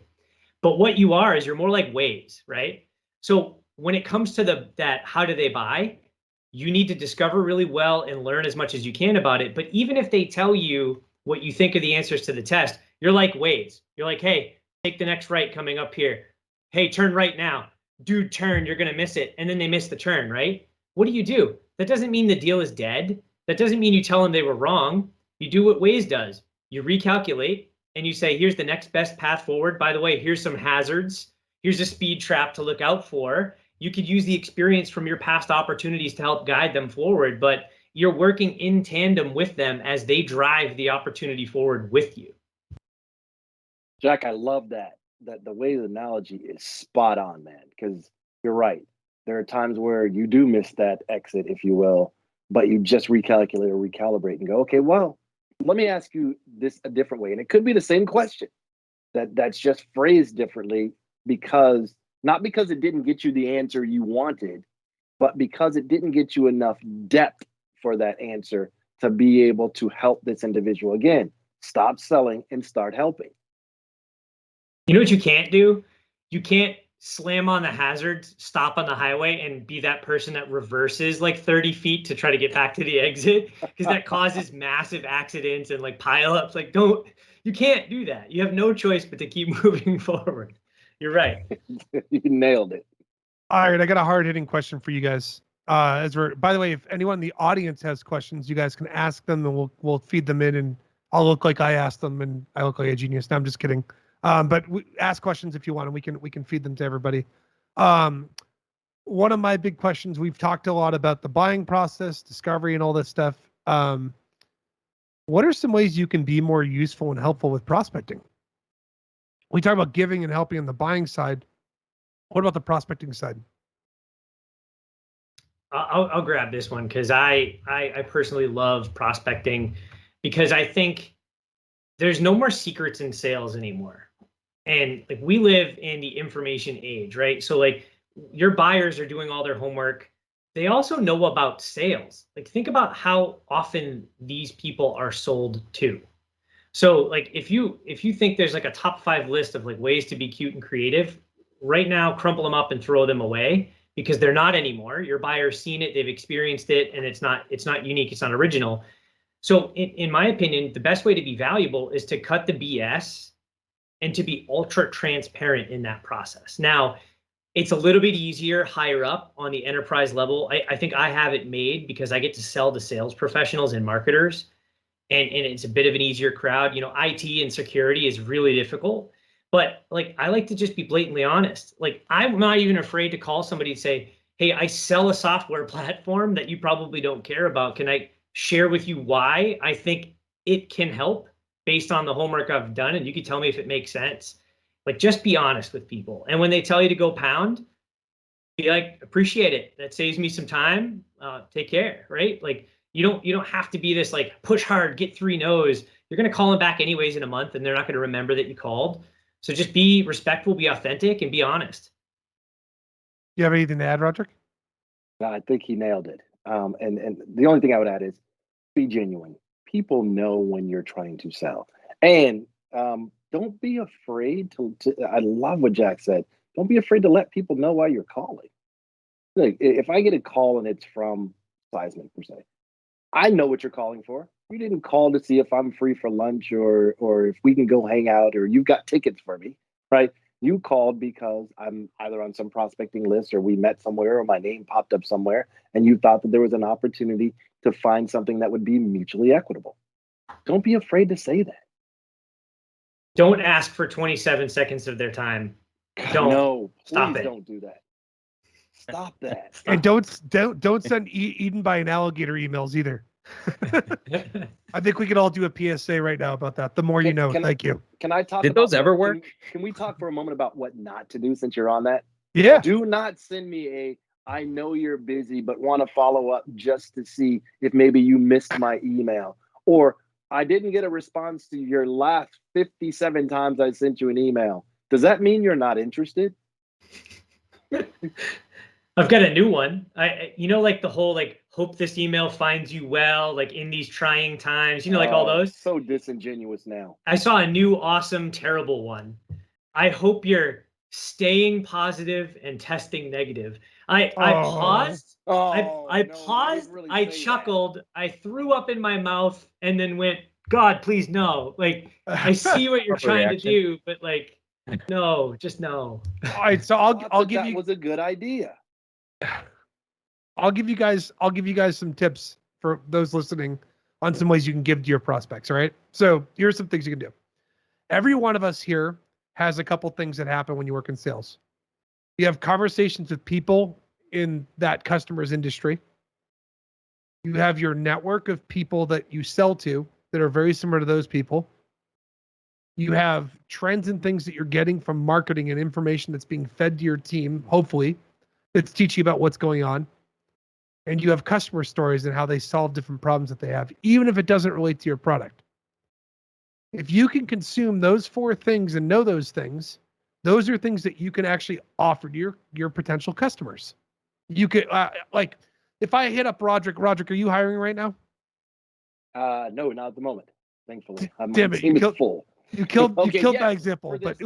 But what you are is you're more like Waze, right? So when it comes to that how do they buy, you need to discover really well and learn as much as you can about it. But even if they tell you what you think are the answers to the test, you're like Waze. You're like, hey, take the next right coming up here. Hey, turn right now. Dude, turn, you're going to miss it. And then they miss the turn, right? What do? That doesn't mean the deal is dead. That doesn't mean you tell them they were wrong. You do what Waze does. You recalculate and you say, here's the next best path forward. By the way, here's some hazards. Here's a speed trap to look out for. You could use the experience from your past opportunities to help guide them forward, but you're working in tandem with them as they drive the opportunity forward with you. Jack, I love that the Waze analogy is spot on, man, because you're right. There are times where you do miss that exit, if you will, but you just recalculate or recalibrate and go, okay, well, let me ask you this a different way. And it could be the same question that's just phrased differently not because it didn't get you the answer you wanted, but because it didn't get you enough depth for that answer to be able to help this individual. Again, stop selling and start helping. You know what you can't do? You can't slam on the hazards, stop on the highway, and be that person that reverses like 30 feet to try to get back to the exit, because that causes massive accidents and like pileups. Like, you can't do that. You have no choice but to keep moving forward. You're right. You nailed it. All right, I got a hard-hitting question for you guys. By the way, if anyone in the audience has questions, you guys can ask them, and we'll feed them in, and I'll look like I asked them, and I look like a genius. No, I'm just kidding. But ask questions if you want, and we can feed them to everybody. One of my big questions, we've talked a lot about the buying process, discovery, and all this stuff. What are some ways you can be more useful and helpful with prospecting? We talk about giving and helping on the buying side. What about the prospecting side? I'll grab this one because I personally love prospecting, because I think there's no more secrets in sales anymore. And like, we live in the information age, right? So like, your buyers are doing all their homework. They also know about sales. Like, think about how often these people are sold to. So like if you think there's like a top 5 list of like ways to be cute and creative, right now crumple them up and throw them away because they're not anymore. Your buyer's seen it, they've experienced it, and it's not unique, it's not original. So in my opinion, the best way to be valuable is to cut the BS and to be ultra transparent in that process. Now, it's a little bit easier higher up on the enterprise level. I think I have it made because I get to sell to sales professionals and marketers, and it's a bit of an easier crowd. You know, IT and security is really difficult, but like I like to just be blatantly honest. Like I'm not even afraid to call somebody and say, hey, I sell a software platform that you probably don't care about. Can I share with you why I think it can help based on the homework I've done? And you can tell me if it makes sense. Like, just be honest with people. And when they tell you to go pound, be like, appreciate it. That saves me some time. Take care, right? Like, you don't have to be this like push hard, get 3 no's. You're gonna call them back anyways in a month, and they're not gonna remember that you called. So just be respectful, be authentic, and be honest. You have anything to add, Roderick? I think he nailed it. And the only thing I would add is be genuine. People know when you're trying to sell, and don't be afraid to. I love what Jack said. Don't be afraid to let people know why you're calling. Like if I get a call and it's from Seismic per se, I know what you're calling for. You didn't call to see if I'm free for lunch or if we can go hang out or you've got tickets for me, right? You called because I'm either on some prospecting list or we met somewhere or my name popped up somewhere and you thought that there was an opportunity to find something that would be mutually equitable. Don't be afraid to say that. Don't ask for 27 seconds of their time. No, Stop please it. don't do that. Stop that. And don't send eaten by an alligator emails either. I think we could all do a PSA right now about that. The more you know. Thank you. Can I talk? Did those ever work? Can we talk for a moment about what not to do since you're on that? Yeah. Do not send me I know you're busy, but want to follow up just to see if maybe you missed my email. Or I didn't get a response to your last 57 times I sent you an email. Does that mean you're not interested? I've got a new one. Like the whole like hope this email finds you well, like in these trying times. Like all those. So disingenuous now. I saw a new awesome terrible one. I hope you're staying positive and testing negative. I paused. I paused. Really I chuckled. That. I threw up in my mouth and then went, God, please no. Like I see what you're trying to do, but like no, just no. All right, so I'll give you. That was a good idea. I'll give you guys some tips for those listening on some ways you can give to your prospects. All right. So here's some things you can do. Every one of us here has a couple things that happen when you work in sales. You have conversations with people in that customer's industry. You have your network of people that you sell to that are very similar to those people. You have trends and things that you're getting from marketing and information that's being fed to your team, hopefully, that's teaching you about what's going on. And you have customer stories and how they solve different problems that they have, even if it doesn't relate to your product. If you can consume those 4 things and know those things, those are things that you can actually offer to your potential customers. You could, like, if I hit up Roderick, are you hiring right now? No, not at the moment. Thankfully, damn it, you killed my example. But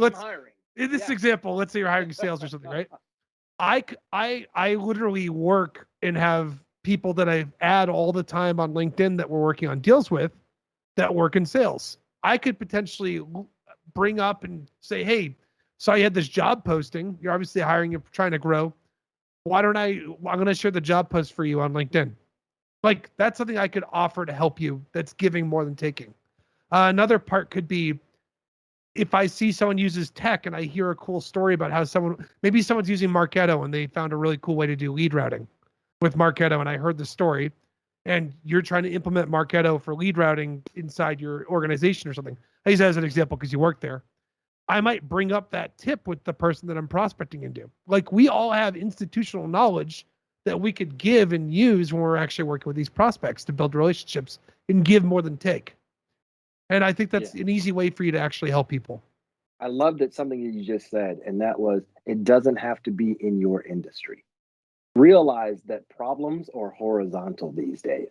in this example, let's say you're hiring sales or something, right? I literally work and have people that I add all the time on LinkedIn that we're working on deals with that work in sales. I could potentially bring up and say, hey, so I had this job posting. You're obviously hiring, you're trying to grow. I'm going to share the job post for you on LinkedIn. Like, that's something I could offer to help you that's giving more than taking. Another part could be if I see someone uses tech and I hear a cool story about how maybe someone's using Marketo and they found a really cool way to do lead routing with Marketo, and I heard the story, and you're trying to implement Marketo for lead routing inside your organization or something. I use that as an example because you work there. I might bring up that tip with the person that I'm prospecting into. Like, we all have institutional knowledge that we could give and use when we're actually working with these prospects to build relationships and give more than take. And I think that's an easy way for you to actually help people. I loved it, something that you just said, and that was, it doesn't have to be in your industry. Realize that problems are horizontal these days,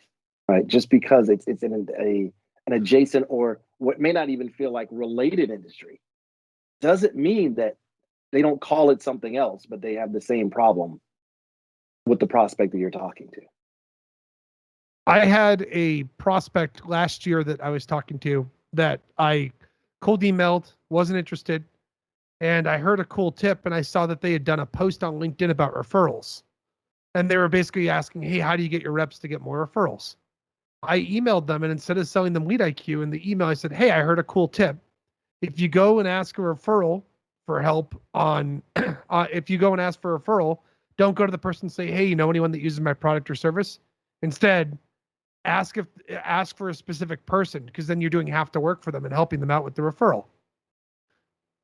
right? Just because it's in an adjacent or what may not even feel like related industry, doesn't mean that they don't call it something else, but they have the same problem with the prospect that you're talking to. I had a prospect last year that I was talking to that I cold emailed, wasn't interested, and I heard a cool tip, and I saw that they had done a post on LinkedIn about referrals. And they were basically asking, hey, how do you get your reps to get more referrals? I emailed them, and instead of selling them LeadIQ in the email, I said, hey, I heard a cool tip. If you go and ask a referral for help on, if you go and ask for a referral, don't go to the person and say, hey, you know anyone that uses my product or service? Instead, ask for a specific person, because then you're doing half the work for them and helping them out with the referral.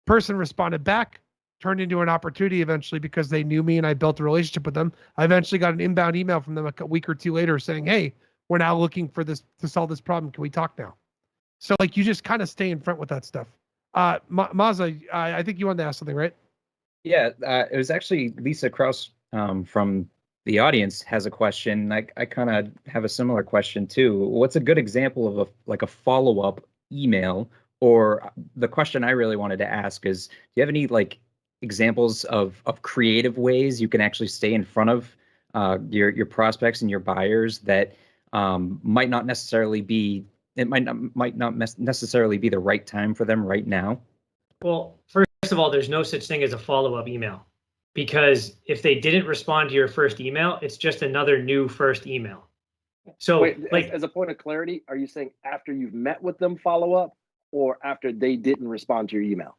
Person responded back, turned into an opportunity eventually because they knew me and I built a relationship with them. I eventually got an inbound email from them a week or two later saying, hey, we're now looking for this to solve this problem. Can we talk now? So like you just kind of stay in front with that stuff. Maza, I think you wanted to ask something, right? Yeah, it was actually Lisa Kraus from the audience has a question. I kind of have a similar question too. What's a good example of a follow-up email? Or the question I really wanted to ask is, do you have any like examples of creative ways you can actually stay in front of your prospects and your buyers that might not necessarily be necessarily be the right time for them right now? Well, first of all, there's no such thing as a follow-up email, because if they didn't respond to your first email, it's just another new first email. So wait, like as a point of clarity, are you saying after you've met with them follow up, or after they didn't respond to your email?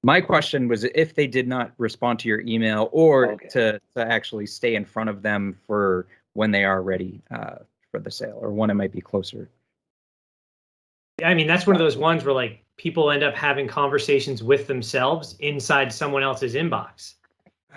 My question was if they did not respond to your email, or to actually stay in front of them for when they are ready for the sale, or when it might be closer. I mean, that's one of those ones where like people end up having conversations with themselves inside someone else's inbox.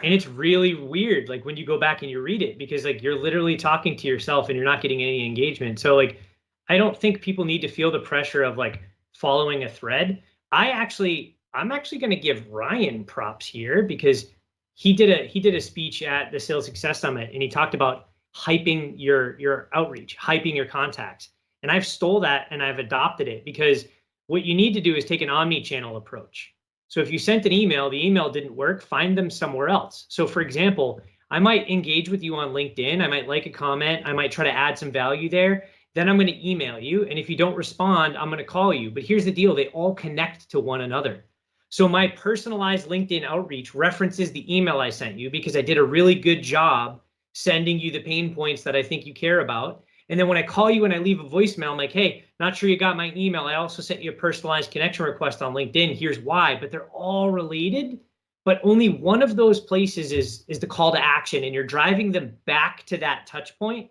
And it's really weird, like when you go back and you read it, because like you're literally talking to yourself and you're not getting any engagement. So like, I don't think people need to feel the pressure of like following a thread. I'm actually going to give Ryan props here, because he did a speech at the Sales Success Summit, and he talked about hyping your outreach, hyping your contacts. And I've stole that and I've adopted it, because what you need to do is take an omni-channel approach. So if you sent an email, the email didn't work, find them somewhere else. So for example, I might engage with you on LinkedIn. I might like a comment. I might try to add some value there. Then I'm going to email you. And if you don't respond, I'm going to call you. But here's the deal. They all connect to one another. So my personalized LinkedIn outreach references the email I sent you, because I did a really good job sending you the pain points that I think you care about. And then when I call you and I leave a voicemail, I'm like, hey, not sure you got my email. I also sent you a personalized connection request on LinkedIn. Here's why. But they're all related. But only one of those places is the call to action. And you're driving them back to that touch point.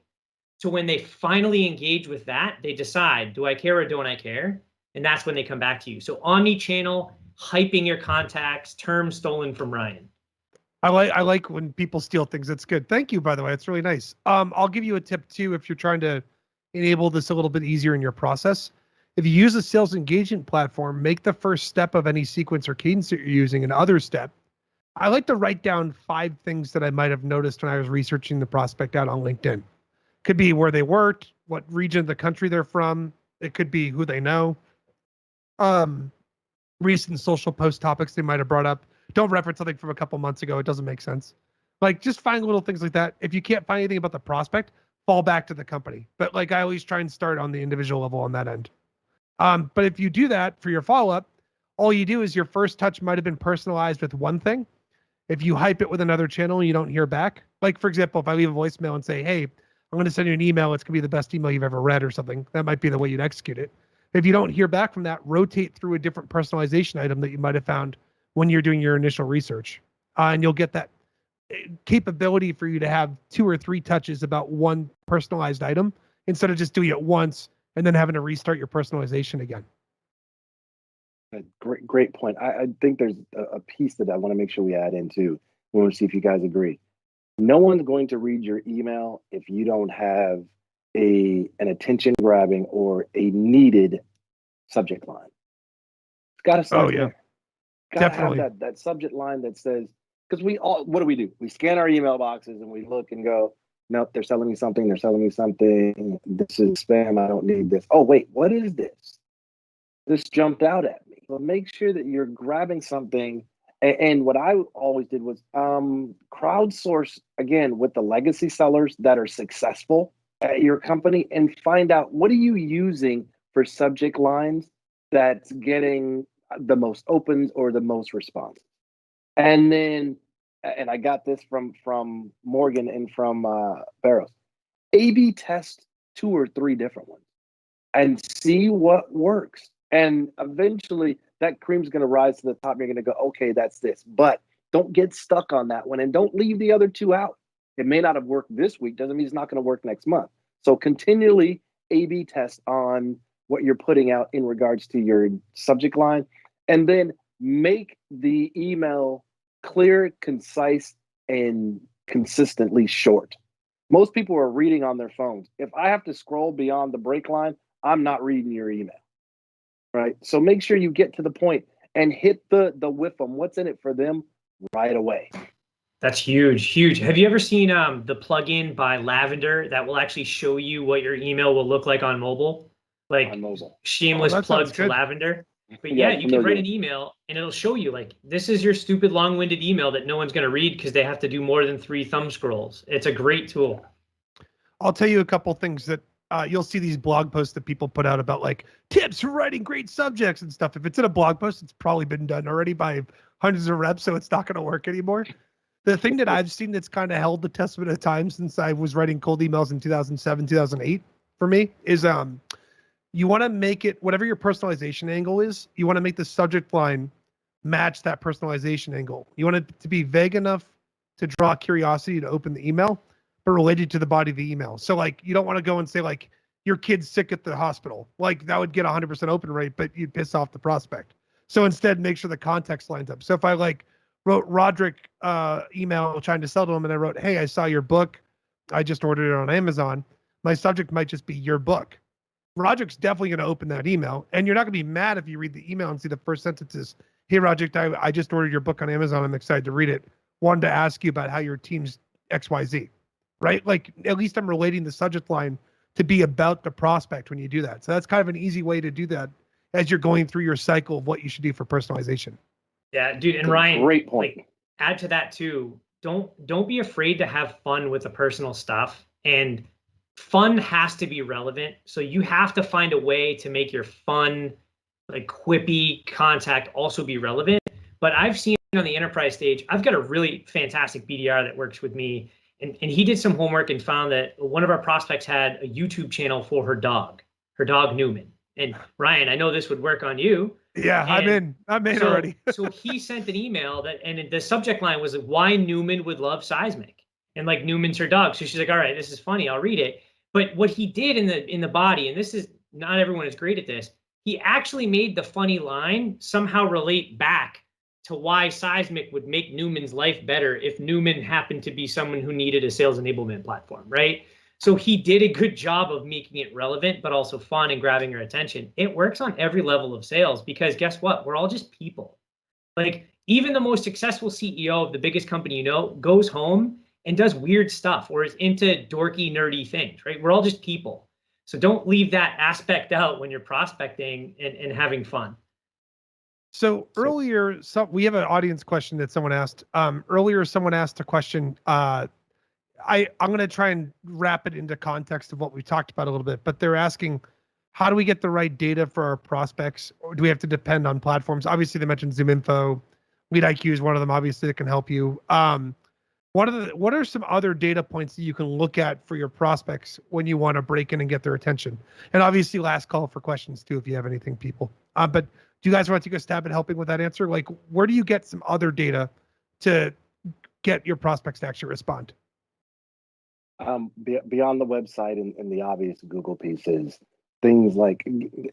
So when they finally engage with that, they decide, do I care or don't I care? And that's when they come back to you. So omni-channel, hyping your contacts, term stolen from Ryan. I like when people steal things. That's good. Thank you, by the way. It's really nice. I'll give you a tip too if you're trying to enable this a little bit easier in your process. If you use a sales engagement platform, make the first step of any sequence or cadence that you're using an other step. I like to write down 5 things that I might have noticed when I was researching the prospect out on LinkedIn. Could be where they worked, what region of the country they're from. It could be who they know. Recent social post topics they might have brought up. Don't reference something from a couple months ago. It doesn't make sense. Like just find little things like that. If you can't find anything about the prospect, fall back to the company. But like I always try and start on the individual level on that end. But if you do that for your follow-up, all you do is your first touch might have been personalized with one thing. If you hype it with another channel and you don't hear back, like for example, if I leave a voicemail and say, hey, I'm going to send you an email, it's going to be the best email you've ever read or something, that might be the way you'd execute it. If you don't hear back from that, rotate through a different personalization item that you might have found when you're doing your initial research. And you'll get that capability for you to have 2 or 3 touches about one personalized item instead of just doing it once and then having to restart your personalization again. Great point. I think there's a piece that I want to make sure we add in too. We want to see if you guys agree. No one's going to read your email if you don't have an attention grabbing or a needed subject line. It's got to start there. Got to have that subject line that says, because we all, what do? We scan our email boxes and we look and go, Nope, they're selling me something. They're selling me something. This is spam. I don't need this. Oh, wait, what is this? This jumped out at me. But make sure that you're grabbing something. And what I always did was crowdsource, again, with the legacy sellers that are successful at your company and find out what are you using for subject lines that's getting the most opens or the most responses. And then, and I got this from Morgan and from Barrows, A/B test 2 or 3 different ones and see what works. And eventually that cream's going to rise to the top. You're going to go, okay, that's this. But don't get stuck on that one and don't leave the other 2 out. It may not have worked this week. Doesn't mean it's not going to work next month. So continually A/B test on what you're putting out in regards to your subject line. And then make the email clear, concise, and consistently short. Most people are reading on their phones. If I have to scroll beyond the break line, I'm not reading your email, right? So make sure you get to the point and hit the with them. What's in it for them right away. That's huge, huge. Have you ever seen the plugin by Lavender that will actually show you what your email will look like on mobile? Like shameless plug to Lavender. But yeah, you can write an email and it'll show you like, this is your stupid long-winded email that no one's going to read because they have to do more than 3 thumb scrolls. It's a great tool. I'll tell you a couple things that you'll see these blog posts that people put out about like tips for writing great subjects and stuff. If it's in a blog post, it's probably been done already by hundreds of reps, so it's not going to work anymore. The thing that I've seen that's kind of held the testament of time since I was writing cold emails in 2007, 2008 for me is you want to make it, whatever your personalization angle is, you want to make the subject line match that personalization angle. You want it to be vague enough to draw curiosity to open the email, but related to the body of the email. So like, you don't want to go and say like, your kid's sick at the hospital. Like that would get 100% open rate, but you'd piss off the prospect. So instead make sure the context lines up. So if I like wrote Roderick email trying to sell to him and I wrote, hey, I saw your book. I just ordered it on Amazon. My subject might just be your book. Roderick's definitely going to open that email, and you're not going to be mad if you read the email and see the first sentence is, hey, Roderick, I just ordered your book on Amazon. I'm excited to read it. Wanted to ask you about how your team's XYZ, right? Like, at least I'm relating the subject line to be about the prospect when you do that. So that's kind of an easy way to do that as you're going through your cycle of what you should do for personalization. Yeah, dude. And Ryan, great point. Like, add to that too. Don't be afraid to have fun with the personal stuff, and fun has to be relevant. So you have to find a way to make your fun, like quippy contact also be relevant. But I've seen on the enterprise stage, I've got a really fantastic BDR that works with me. And he did some homework and found that one of our prospects had a YouTube channel for her dog Newman. And Ryan, I know this would work on you. Yeah, I'm in already. So he sent an email and the subject line was why Newman would love Seismic. And like Newman's her dog. So she's like, all right, this is funny. I'll read it. But what he did in the body, and this is not everyone is great at this, he actually made the funny line somehow relate back to why Seismic would make Newman's life better if Newman happened to be someone who needed a sales enablement platform, right? So he did a good job of making it relevant, but also fun and grabbing your attention. It works on every level of sales because guess what? We're all just people. Like even the most successful CEO of the biggest company you know goes home and does weird stuff or is into dorky, nerdy things, right? We're all just people. So don't leave that aspect out when you're prospecting and having fun. So earlier, we have an audience question that someone asked. Earlier, someone asked a question. I'm going to try and wrap it into context of what we talked about a little bit, but they're asking, how do we get the right data for our prospects? Or do we have to depend on platforms? Obviously, they mentioned ZoomInfo. LeadIQ is one of them, obviously, that can help you. What are some other data points that you can look at for your prospects when you want to break in and get their attention? And obviously, last call for questions too, if you have anything, people. But do you guys want to take a stab at helping with that answer? Like, where do you get some other data to get your prospects to actually respond? Beyond the website and the obvious Google pieces, things like,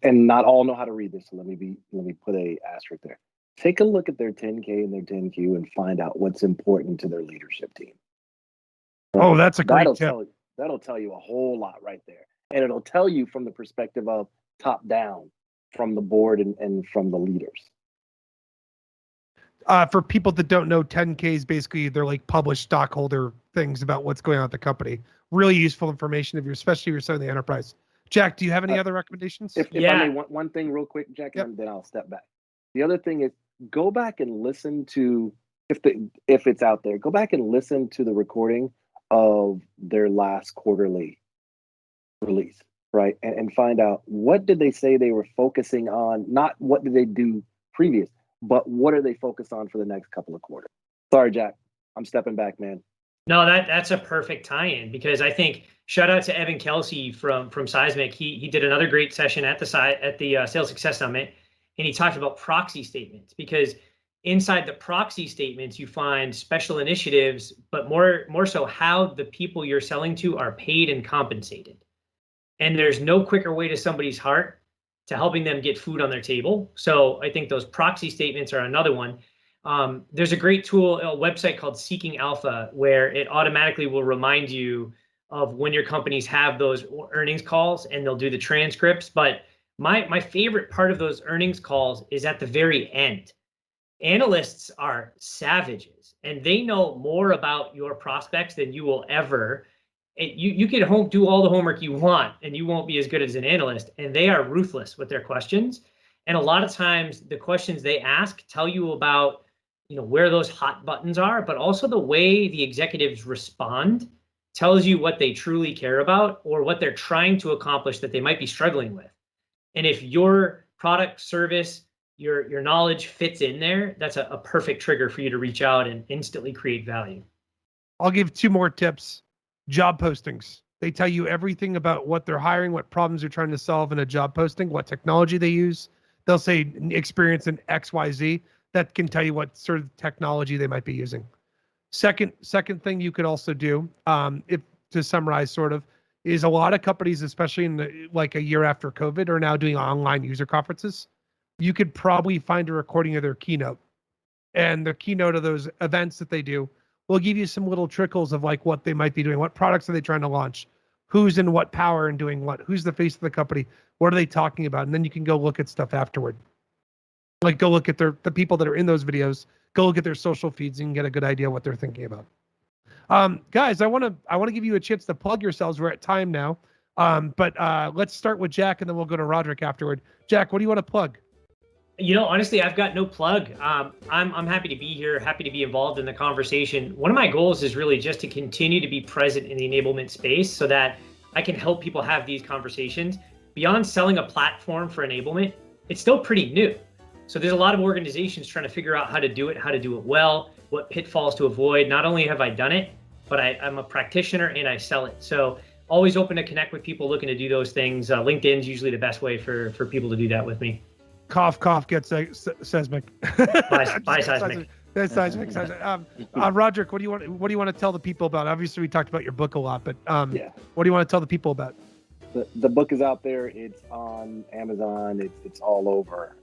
and not all know how to read this. So let me put a asterisk there. Take a look at their 10K and their 10Q and find out what's important to their leadership team. Oh, that's a great tip. That'll tell you a whole lot right there. And it'll tell you from the perspective of top down, from the board and from the leaders. For people that don't know, 10Ks basically they're like published stockholder things about what's going on at the company. Really useful information especially if you're selling the enterprise. Jack, do you have any other recommendations? If I may, one thing real quick, Jack, and then I'll step back. The other thing is go back and listen to, if it's out there, go back and listen to the recording of their last quarterly release, right? And find out, what did they say they were focusing on? Not what did they do previous, but what are they focused on for the next couple of quarters? Sorry, Jack, I'm stepping back, man. No, that's a perfect tie-in, because I think shout out to Evan Kelsey from Seismic. He did another great session at the Sales Success Summit, and he talked about proxy statements, because inside the proxy statements you find special initiatives, but more so how the people you're selling to are paid and compensated. And there's no quicker way to somebody's heart to helping them get food on their table. So I think those proxy statements are another one. There's a great tool, a website called Seeking Alpha, where it automatically will remind you of when your companies have those earnings calls, and they'll do the transcripts. But my favorite part of those earnings calls is at the very end. Analysts are savages, and they know more about your prospects than you will ever. You can do all the homework you want, and you won't be as good as an analyst. And they are ruthless with their questions. And a lot of times the questions they ask tell you about, where those hot buttons are, but also the way the executives respond tells you what they truly care about or what they're trying to accomplish that they might be struggling with. And if your product, service, your knowledge fits in there, that's a perfect trigger for you to reach out and instantly create value. I'll give 2 more tips. Job postings. They tell you everything about what they're hiring, what problems they're trying to solve in a job posting, what technology they use. They'll say experience in XYZ. That can tell you what sort of technology they might be using. Second thing you could also do, if to summarize sort of, is a lot of companies, especially in like a year after COVID, are now doing online user conferences. You could probably find a recording of their keynote, and the keynote of those events that they do will give you some little trickles of like what they might be doing, what products are they trying to launch, who's in what power and doing what, who's the face of the company, what are they talking about, and then you can go look at stuff afterward. Like go look at the people that are in those videos, go look at their social feeds, and get a good idea what they're thinking about. Guys, I want to give you a chance to plug yourselves. We're at time now, but let's start with Jack, and then we'll go to Roderick afterward. Jack, what do you want to plug? Honestly, I've got no plug. I'm happy to be here, happy to be involved in the conversation. One of my goals is really just to continue to be present in the enablement space so that I can help people have these conversations. Beyond selling a platform for enablement, it's still pretty new. So there's a lot of organizations trying to figure out how to do it well, what pitfalls to avoid. Not only have I done it, but I'm a practititioner and I sell it. So always open to connect with people looking to do those things. LinkedIn's usually the best way for people to do that with me. Cough, get Seismic. Bye, Seismic. That's Seismic. Roderick, what do you want to tell the people about? Obviously, we talked about your book a lot, but what do you want to tell the people about? The book is out there. It's on Amazon. It's all over.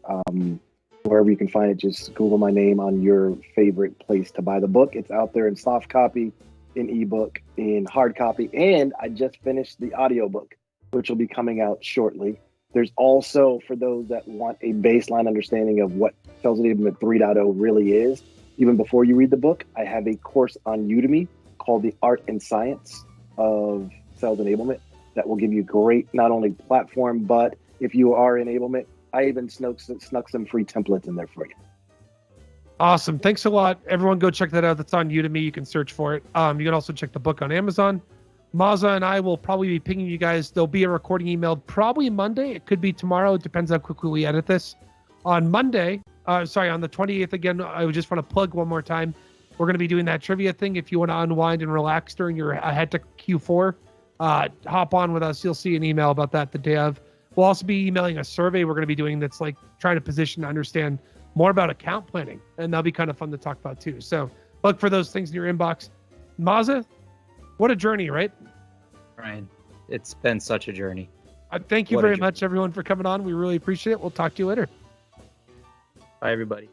Wherever you can find it, just Google my name on your favorite place to buy the book. It's out there in soft copy, in ebook, in hard copy, and I just finished the audiobook, which will be coming out shortly. There's also, for those that want a baseline understanding of what Sales Enablement 3.0 really is, even before you read the book, I have a course on Udemy called The Art and Science of Sales Enablement that will give you great, not only platform, but if you are enablement, I even snuck some free templates in there for you. Awesome. Thanks a lot. Everyone go check that out. That's on Udemy. You can search for it. You can also check the book on Amazon. Maza and I will probably be pinging you guys. There'll be a recording emailed probably Monday. It could be tomorrow. It depends how quickly we edit this. On Monday, on the 28th, again, I just want to plug one more time. We're going to be doing that trivia thing. If you want to unwind and relax during your ahead to Q4, hop on with us. You'll see an email about that the day of. We'll also be emailing a survey we're going to be doing that's like trying to position to understand more about account planning. And that'll be kind of fun to talk about too. So look for those things in your inbox. Maza, what a journey, right? Ryan, it's been such a journey. Thank you very much, everyone, for coming on. We really appreciate it. We'll talk to you later. Bye, everybody.